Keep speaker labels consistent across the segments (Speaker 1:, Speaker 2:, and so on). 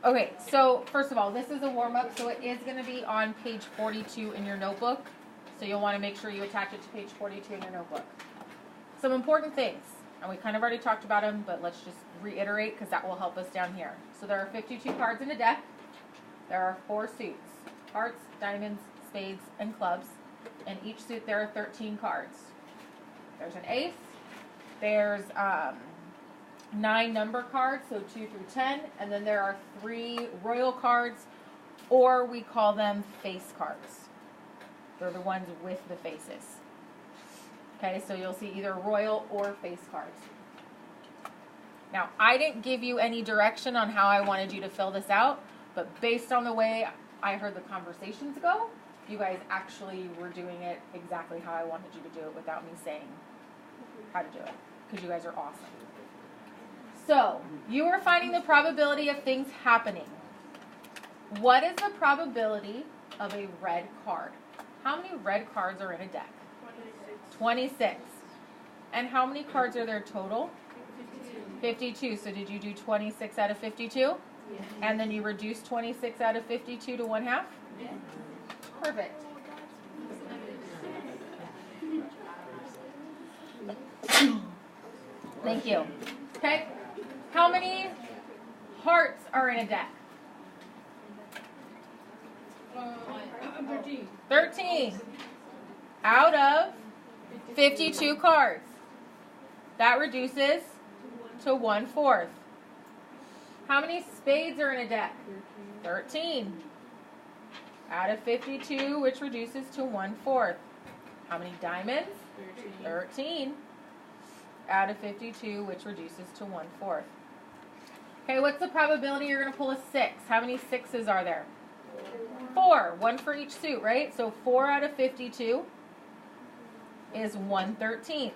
Speaker 1: Okay, so first of all, this is a warm-up, so it is going to be on page 42 in your notebook. So you'll want to make sure you attach it to page 42 in your notebook. Some important things, and we kind of already talked about them, but let's just reiterate because that will help us down here. So there are 52 cards in a deck. There are 4 suits: hearts, diamonds, spades, and clubs. In each suit there are 13 cards. There's an ace. There's 9 number cards, so 2 through 10, and then there are 3 royal cards, or we call them face cards. They're the ones with the faces. Okay, so you'll see either royal or face cards. Now, I didn't give you any direction on how I wanted you to fill this out, but based on the way I heard the conversations go, you guys actually were doing it exactly how I wanted you to do it without me saying how to do it, because you guys are awesome. So, you are finding the probability of things happening. What is the probability of a red card? How many red cards are in a deck? 26. And how many cards are there total? 52. So did you do 26 out of 52?
Speaker 2: Yeah.
Speaker 1: And then you reduce 26 out of 52 to 1/2?
Speaker 2: Yeah.
Speaker 1: Perfect. Thank you. Okay. How many hearts are in a deck?
Speaker 2: 13.
Speaker 1: 13. Out of 52 cards. That reduces to 1/4. How many spades are in a deck? 13. Out of 52, which reduces to 1/4. How many diamonds? 13. Out of 52, which reduces to 1/4. Okay, what's the probability you're going to pull a 6? How many 6s are there? 4. 1 for each suit, right? So 4 out of 52 is 1/13.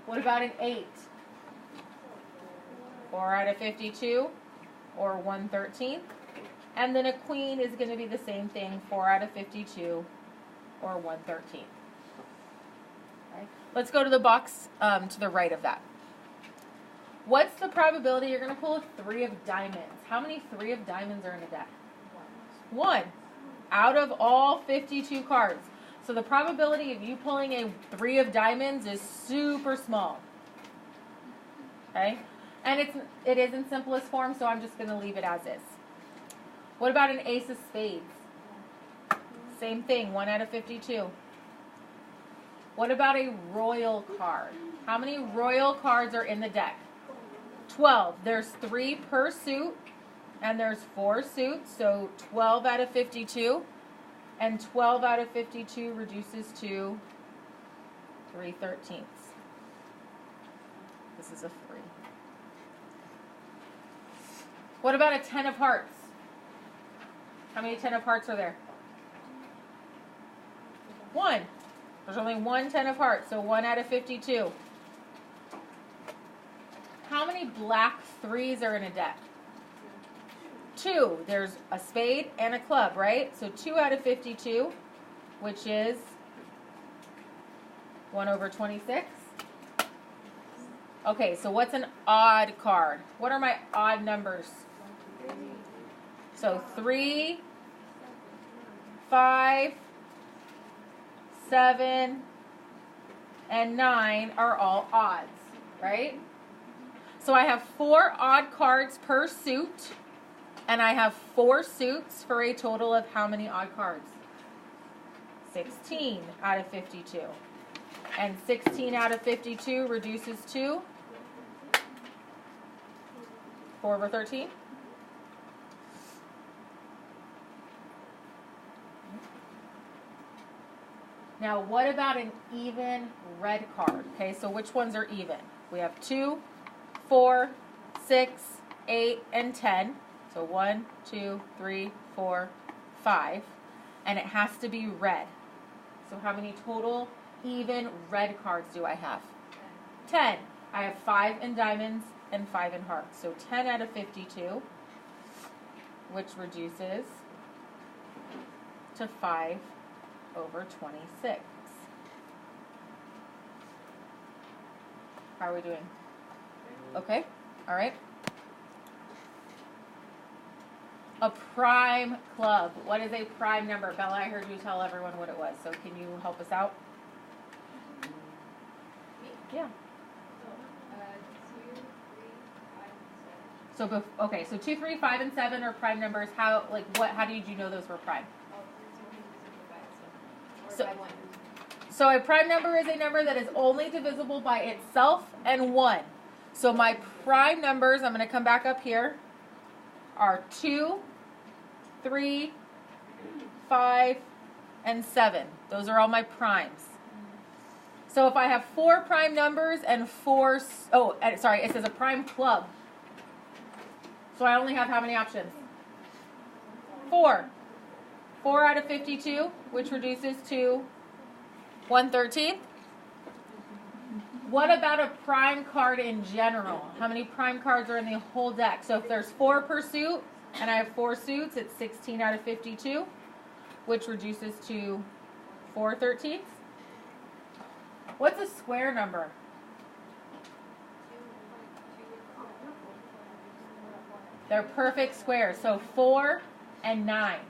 Speaker 1: What about an 8? 4 out of 52, or 1/13. And then a queen is going to be the same thing, 4 out of 52, or 1/13. Okay. Let's go to the box to the right of that. What's the probability you're going to pull a 3 of diamonds? How many 3 of diamonds are in a deck? 1 out of all 52 cards. So the probability of you pulling a 3 of diamonds is super small. Okay? And it is in simplest form, so I'm just going to leave it as is. What about an ace of spades? Same thing, 1 out of 52. What about a royal card? How many royal cards are in the deck? 12. There's 3 per suit, and there's 4 suits, so 12 out of 52. And 12 out of 52 reduces to 3/13. This is a 3. What about a 10 of hearts? How many 10 of hearts are there? 1. There's only 1 10 of hearts, so 1 out of 52. How many black 3s are in a deck? 2. There's a spade and a club, right? So 2 out of 52, which is 1/26. Okay, so what's an odd card? What are my odd numbers? So 3, 5, 7, and 9 are all odds, right? So I have 4 odd cards per suit, and I have 4 suits for a total of how many odd cards? 16 out of 52. And 16 out of 52 reduces to 4/13. Now, what about an even red card? Okay, so which ones are even? We have 2, 4, 6, 8, and 10. So 1, 2, 3, 4, 5. And it has to be red. So how many total even red cards do I have? 10. I have 5 in diamonds and 5 in hearts. So 10 out of 52, which reduces to 5/26. How are we doing? Okay? All right? A prime club. What is a prime number? Bella, I heard you tell everyone what it was, so can you help us out? Yeah. So, okay, so 2, 3, 5, and 7 are prime numbers. How did you know those were prime? So a prime number is a number that is only divisible by itself and 1. So my prime numbers, I'm going to come back up here, are 2, 3, 5, and 7. Those are all my primes. So if I have 4 prime numbers and it says a prime club. So I only have how many options? 4. 4 out of 52, which reduces to 1/13. What about a prime card in general? How many prime cards are in the whole deck? So if there's 4 per suit, and I have 4 suits, it's 16 out of 52, which reduces to 4/13. What's a square number? They're perfect squares. So 4 and 9.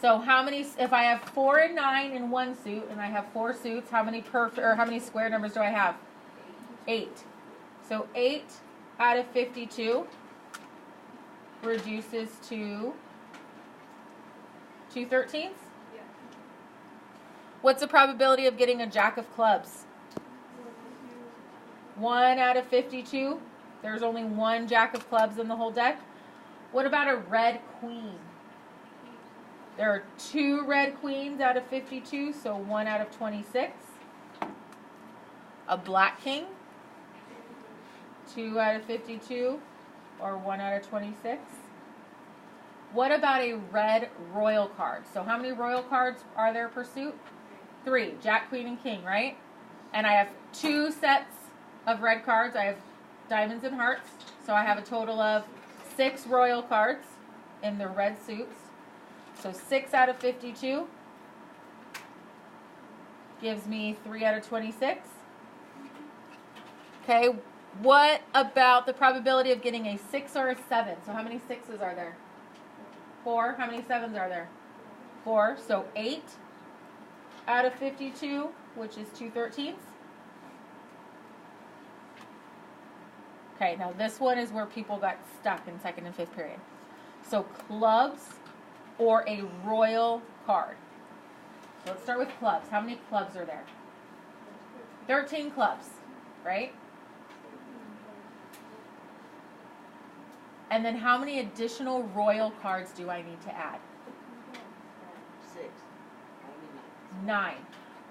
Speaker 1: So how many? If I have 4 and 9 in one suit, and I have 4 suits, how many square numbers do I have? 8. So 8 out of 52 reduces to 2/13. Yeah. What's the probability of getting a jack of clubs? 1 out of 52. There's only 1 jack of clubs in the whole deck. What about a red queen? There are 2 red queens out of 52, so 1 out of 26. A black king, 2 out of 52, or 1 out of 26. What about a red royal card? So how many royal cards are there per suit? 3, jack, queen, and king, right? And I have 2 sets of red cards. I have diamonds and hearts, so I have a total of 6 royal cards in the red suits. So 6 out of 52 gives me 3 out of 26. Okay, what about the probability of getting a 6 or a 7? So how many 6s are there? 4. How many 7s are there? 4. So 8 out of 52, which is 2/13. Okay, now this one is where people got stuck in 2nd and 5th period. So clubs or a royal card. So let's start with clubs. How many clubs are there? 13 clubs, right? And then how many additional royal cards do I need to add?
Speaker 2: 6.
Speaker 1: 9.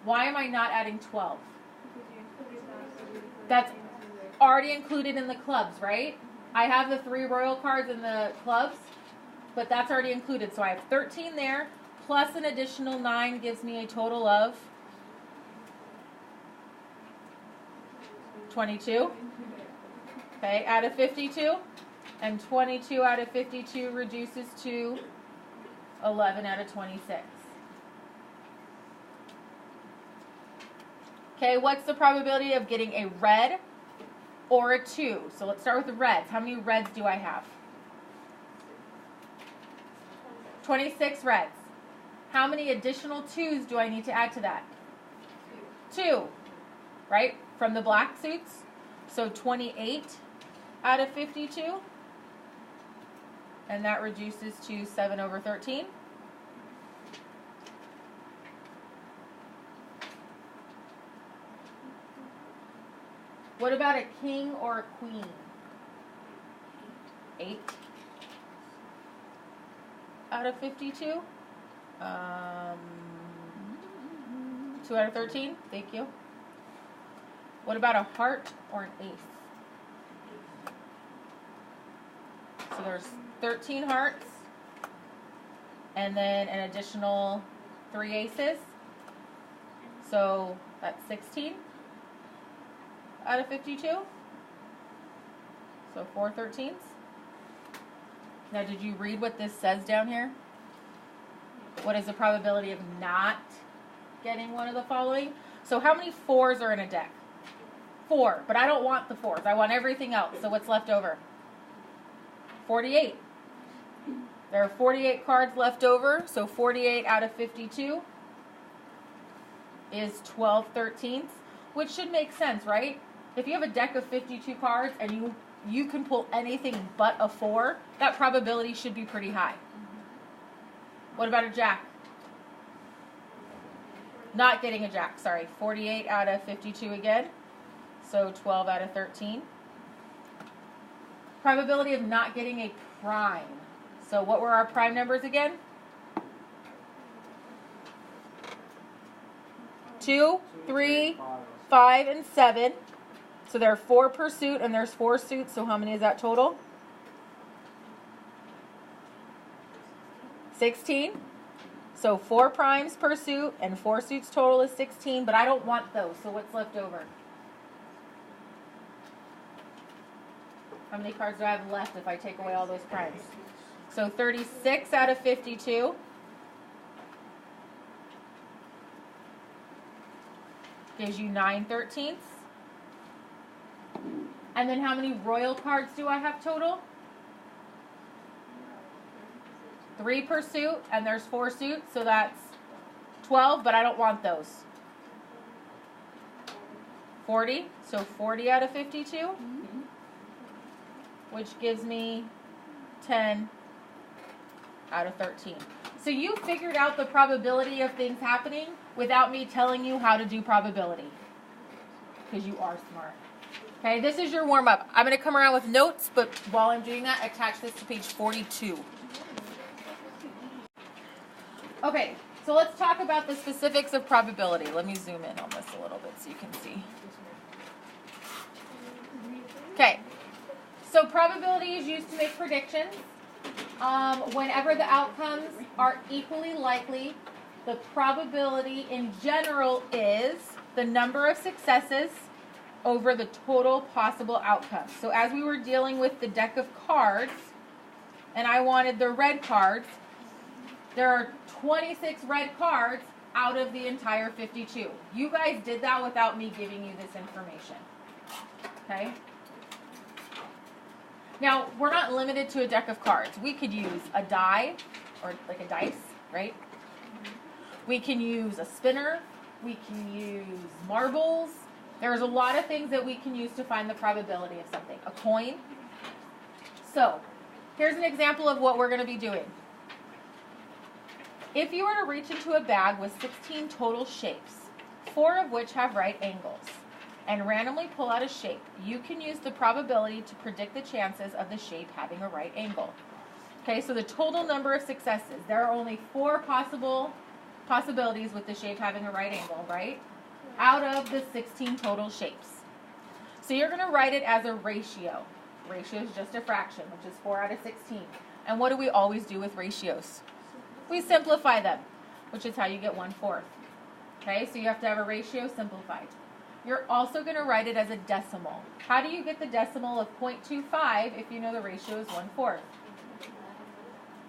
Speaker 1: Why am I not adding 12? That's already included in the clubs, right? I have the 3 royal cards in the clubs, but that's already included. So I have 13 there, plus an additional 9 gives me a total of 22. Okay, out of 52. And 22 out of 52 reduces to 11 out of 26. Okay, what's the probability of getting a red or a 2? So let's start with the reds. How many reds do I have? 26 reds. How many additional 2s do I need to add to that? 2, right? From the black suits. So 28 out of 52. And that reduces to 7 over 13. What about a king or a queen? 8 out of 52. 2 out of 13. Thank you. What about a heart or an ace? So there's 13 hearts, and then an additional 3 aces. So that's 16 out of 52. So 4/13. Now, did you read what this says down here? What is the probability of not getting one of the following? So how many 4s are in a deck? 4, but I don't want the 4s. I want everything else. So what's left over? 48. There are 48 cards left over, so 48 out of 52 is 12/13, which should make sense, right? If you have a deck of 52 cards and you can pull anything but a 4, that probability should be pretty high. What about a jack? Not getting a jack, sorry. 48 out of 52 again, so 12 out of 13. Probability of not getting a prime. So what were our prime numbers again? 2, 3, 5, and 7. So there are 4 per suit, and there's 4 suits, so how many is that total? 16. So 4 primes per suit, and 4 suits total is 16, but I don't want those, so what's left over? How many cards do I have left if I take away all those primes? So 36 out of 52. Gives you 9/13. And then how many royal cards do I have total? 3 per suit, and there's 4 suits, so that's 12, but I don't want those. 40, so 40 out of 52, which gives me 10 out of 13. So you figured out the probability of things happening without me telling you how to do probability, because you are smart. Okay, this is your warm-up. I'm going to come around with notes, but while I'm doing that, attach this to page 42. Okay, so let's talk about the specifics of probability. Let me zoom in on this a little bit so you can see. Okay, so probability is used to make predictions. Whenever the outcomes are equally likely, the probability in general is the number of successes over the total possible outcomes. So as we were dealing with the deck of cards, and I wanted the red cards, there are 26 red cards out of the entire 52. You guys did that without me giving you this information. Okay? Now, we're not limited to a deck of cards. We could use a die, or like a dice, right? We can use a spinner. We can use marbles. There's a lot of things that we can use to find the probability of something. A coin. So, here's an example of what we're going to be doing. If you were to reach into a bag with 16 total shapes, 4 of which have right angles, and randomly pull out a shape, you can use the probability to predict the chances of the shape having a right angle. Okay, so the total number of successes, there are only 4 possibilities with the shape having a right angle, right? Out of the 16 total shapes. So you're going to write it as a ratio. Ratio is just a fraction, which is 4 out of 16. And what do we always do with ratios? We simplify them, which is how you get 1/4. Okay, so you have to have a ratio simplified. You're also going to write it as a decimal. How do you get the decimal of 0.25 if you know the ratio is 1/4?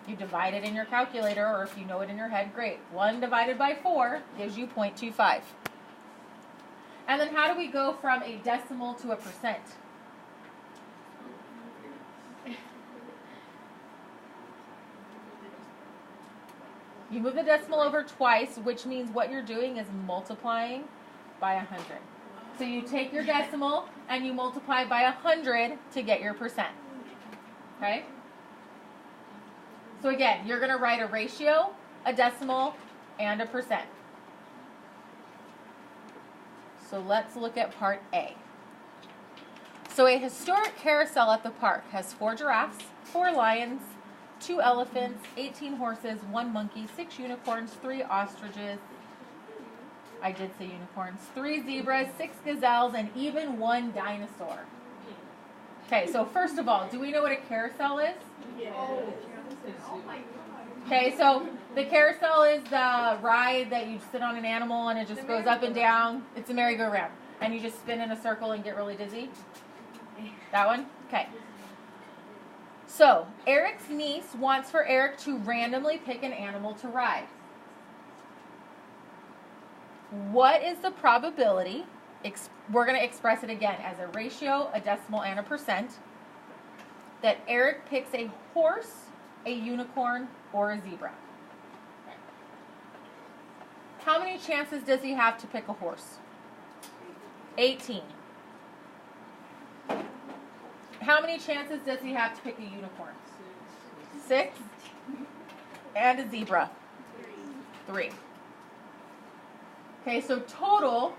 Speaker 1: You divide it in your calculator, or if you know it in your head, great. 1 divided by 4 gives you 0.25. And then how do we go from a decimal to a percent? You move the decimal over twice, which means what you're doing is multiplying by 100. So you take your decimal and you multiply by 100 to get your percent. Okay? So again, you're going to write a ratio, a decimal, and a percent. So let's look at part A. So a historic carousel at the park has 4 giraffes, 4 lions, 2 elephants, 18 horses, 1 monkey, 6 unicorns, 3 ostriches, I did say unicorns, 3 zebras, 6 gazelles, and even 1 dinosaur. Okay, so first of all, do we know what a carousel is?
Speaker 2: Yeah.
Speaker 1: Okay, so the carousel is the ride that you sit on an animal and it just goes up and down. It's a merry-go-round. And you just spin in a circle and get really dizzy. That one? Okay. So, Eric's niece wants for Eric to randomly pick an animal to ride. What is the probability? We're going to express it again as a ratio, a decimal, and a percent. That Eric picks a horse a unicorn, or a zebra? How many chances does he have to pick a horse? 18. How many chances does he have to pick a unicorn? 6. And a zebra? 3. Okay, so total,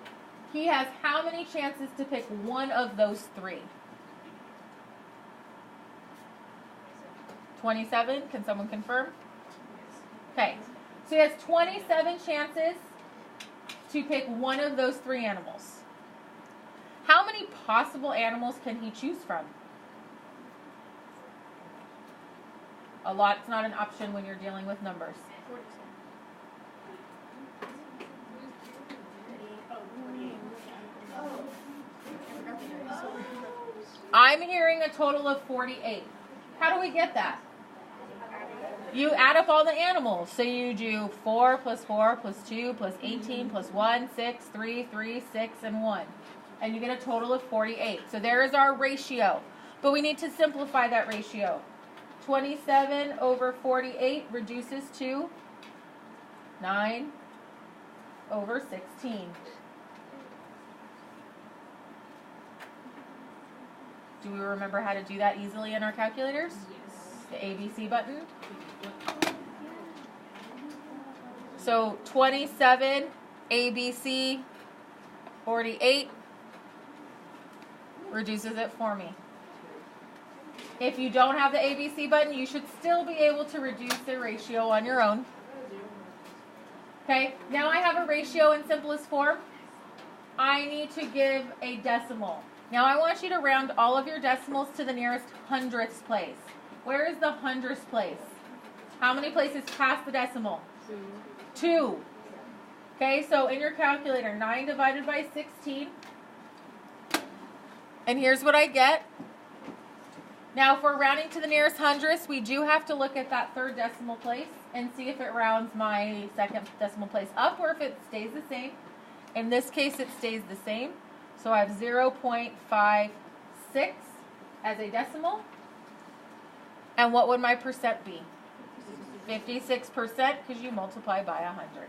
Speaker 1: he has how many chances to pick one of those 3? 27? Can someone confirm? Okay, so he has 27 chances to pick one of those 3 animals. How many possible animals can he choose from? A lot's not an option when you're dealing with numbers. I'm hearing a total of 48. How do we get that? You add up all the animals. So you do 4 plus 4 plus 2 plus 18 plus 1, 6, 3, 3, 6, and 1. And you get a total of 48. So there is our ratio. But we need to simplify that ratio. 27 over 48 reduces to 9 over 16. Do we remember how to do that easily in our calculators? Yes. The ABC button. So 27 ABC 48 reduces it for me. If you don't have the ABC button, you should still be able to reduce the ratio on your own. Okay, now I have a ratio in simplest form. I need to give a decimal. Now I want you to round all of your decimals to the nearest hundredths place. Where is the hundredths place? How many places past the decimal? 2. Okay, so in your calculator, 9 divided by 16. And here's what I get. Now, if we're rounding to the nearest hundredths, we do have to look at that 3rd decimal place and see if it rounds my 2nd decimal place up or if it stays the same. In this case, it stays the same. So I have 0.56 as a decimal. And what would my percent be? 56% because you multiply by 100.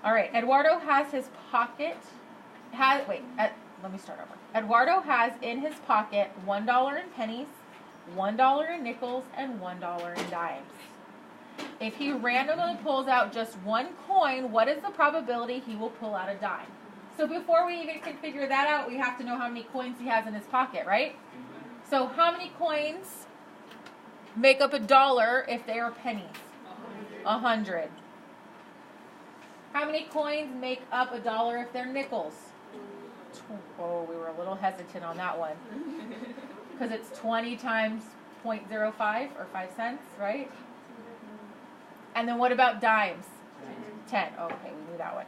Speaker 1: All right, Eduardo has his pocket, let me start over. Eduardo has in his pocket $1 in pennies, $1 in nickels, and $1 in dimes. If he randomly pulls out just one coin, what is the probability he will pull out a dime? So before we even can figure that out, we have to know how many coins he has in his pocket, right? So how many coins make up $1 if they are pennies? 100. How many coins make up $1 if they're nickels? Oh, we were a little hesitant on that one. Because it's 20 times 0.05 or 5 cents, right? And then what about dimes? 10. Okay, we knew that one.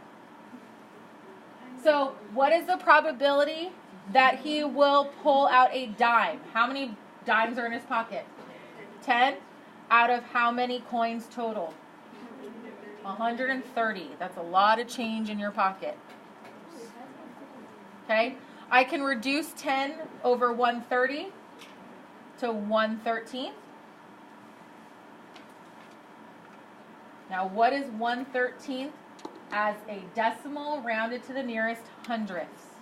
Speaker 1: So what is the probability that he will pull out a dime? How many dimes are in his pocket? 10 out of how many coins total? 130. That's a lot of change in your pocket. Okay? I can reduce 10 over 130 to 1/13. Now, what is 1/13 as a decimal rounded to the nearest hundredths?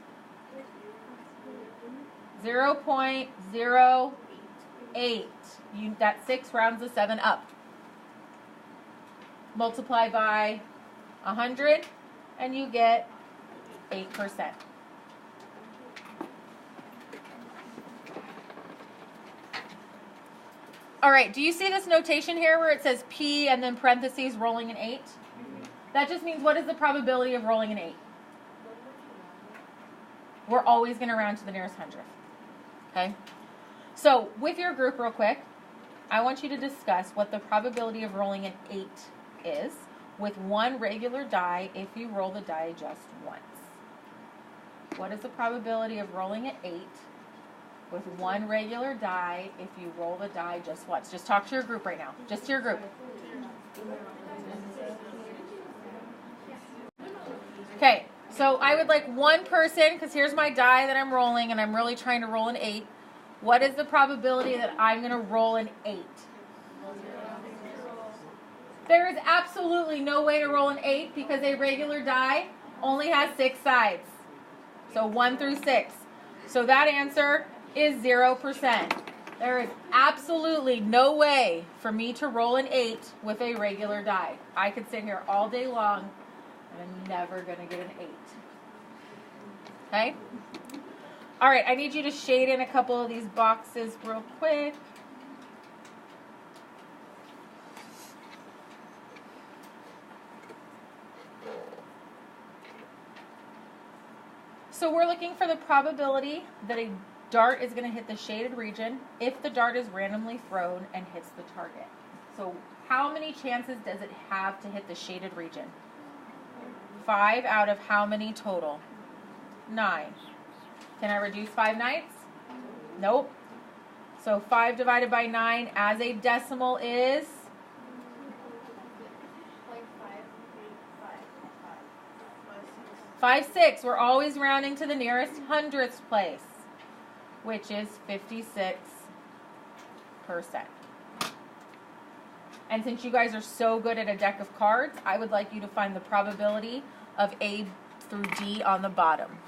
Speaker 1: 0.08. That 6 rounds the 7 up. Multiply by 100, and you get 8%. All right, do you see this notation here where it says P and then parentheses rolling an 8? That just means what is the probability of rolling an 8? We're always going to round to the nearest hundredth. Okay? So with your group real quick, I want you to discuss what the probability of rolling an 8 is with one regular die if you roll the die just once. What is the probability of rolling an 8 with one regular die if you roll the die just once? Just talk to your group right now. Just to your group. Okay, So I would like one person, because here's my die that I'm rolling, and I'm really trying to roll an 8. What is the probability that I'm going to roll an 8? There is absolutely no way to roll an 8 because a regular die only has 6 sides. So 1 through 6. So that answer is 0%. There is absolutely no way for me to roll an 8 with a regular die. I could sit here all day long and I'm never going to get an 8. Okay? All right, I need you to shade in a couple of these boxes real quick. So we're looking for the probability that a dart is going to hit the shaded region if the dart is randomly thrown and hits the target. So how many chances does it have to hit the shaded region? 5 out of how many total? 9. Can I reduce 5 ninths? Nope. So 5 divided by 9 as a decimal is? 5/6. We're always rounding to the nearest hundredths place, which is 56%. And since you guys are so good at a deck of cards, I would like you to find the probability of A through D on the bottom.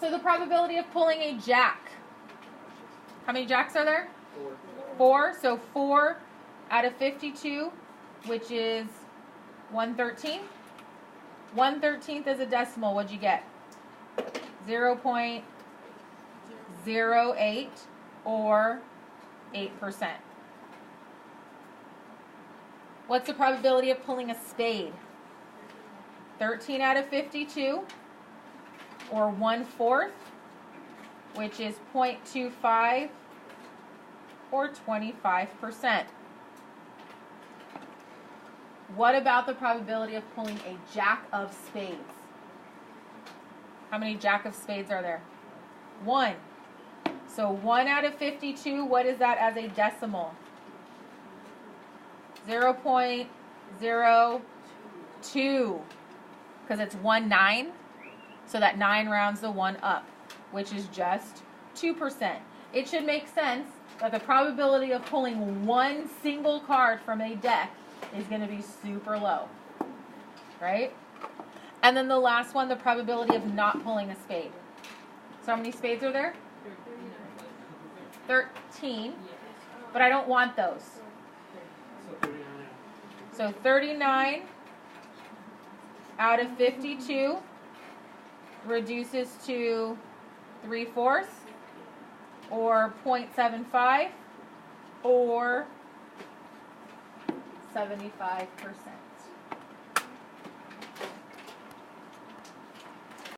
Speaker 1: So the probability of pulling a jack. How many jacks are there? 4. So 4 out of 52, which is 1/13. 1/13 is a decimal. What'd you get? 0.08 or 8%. What's the probability of pulling a spade? 13 out of 52 or 1/4, which is 0.25 or 25%. What about the probability of pulling a jack of spades? How many jack of spades are there? 1. So 1 out of 52, what is that as a decimal? 0.02, because it's 1/9. So that 9 rounds the 1 up, which is just 2%. It should make sense that the probability of pulling one single card from a deck is going to be super low, right? And then the last one, the probability of not pulling a spade. So how many spades are there? 13. But I don't want those. So 39 out of 52 reduces to 3/4 or 0.75 or 75%.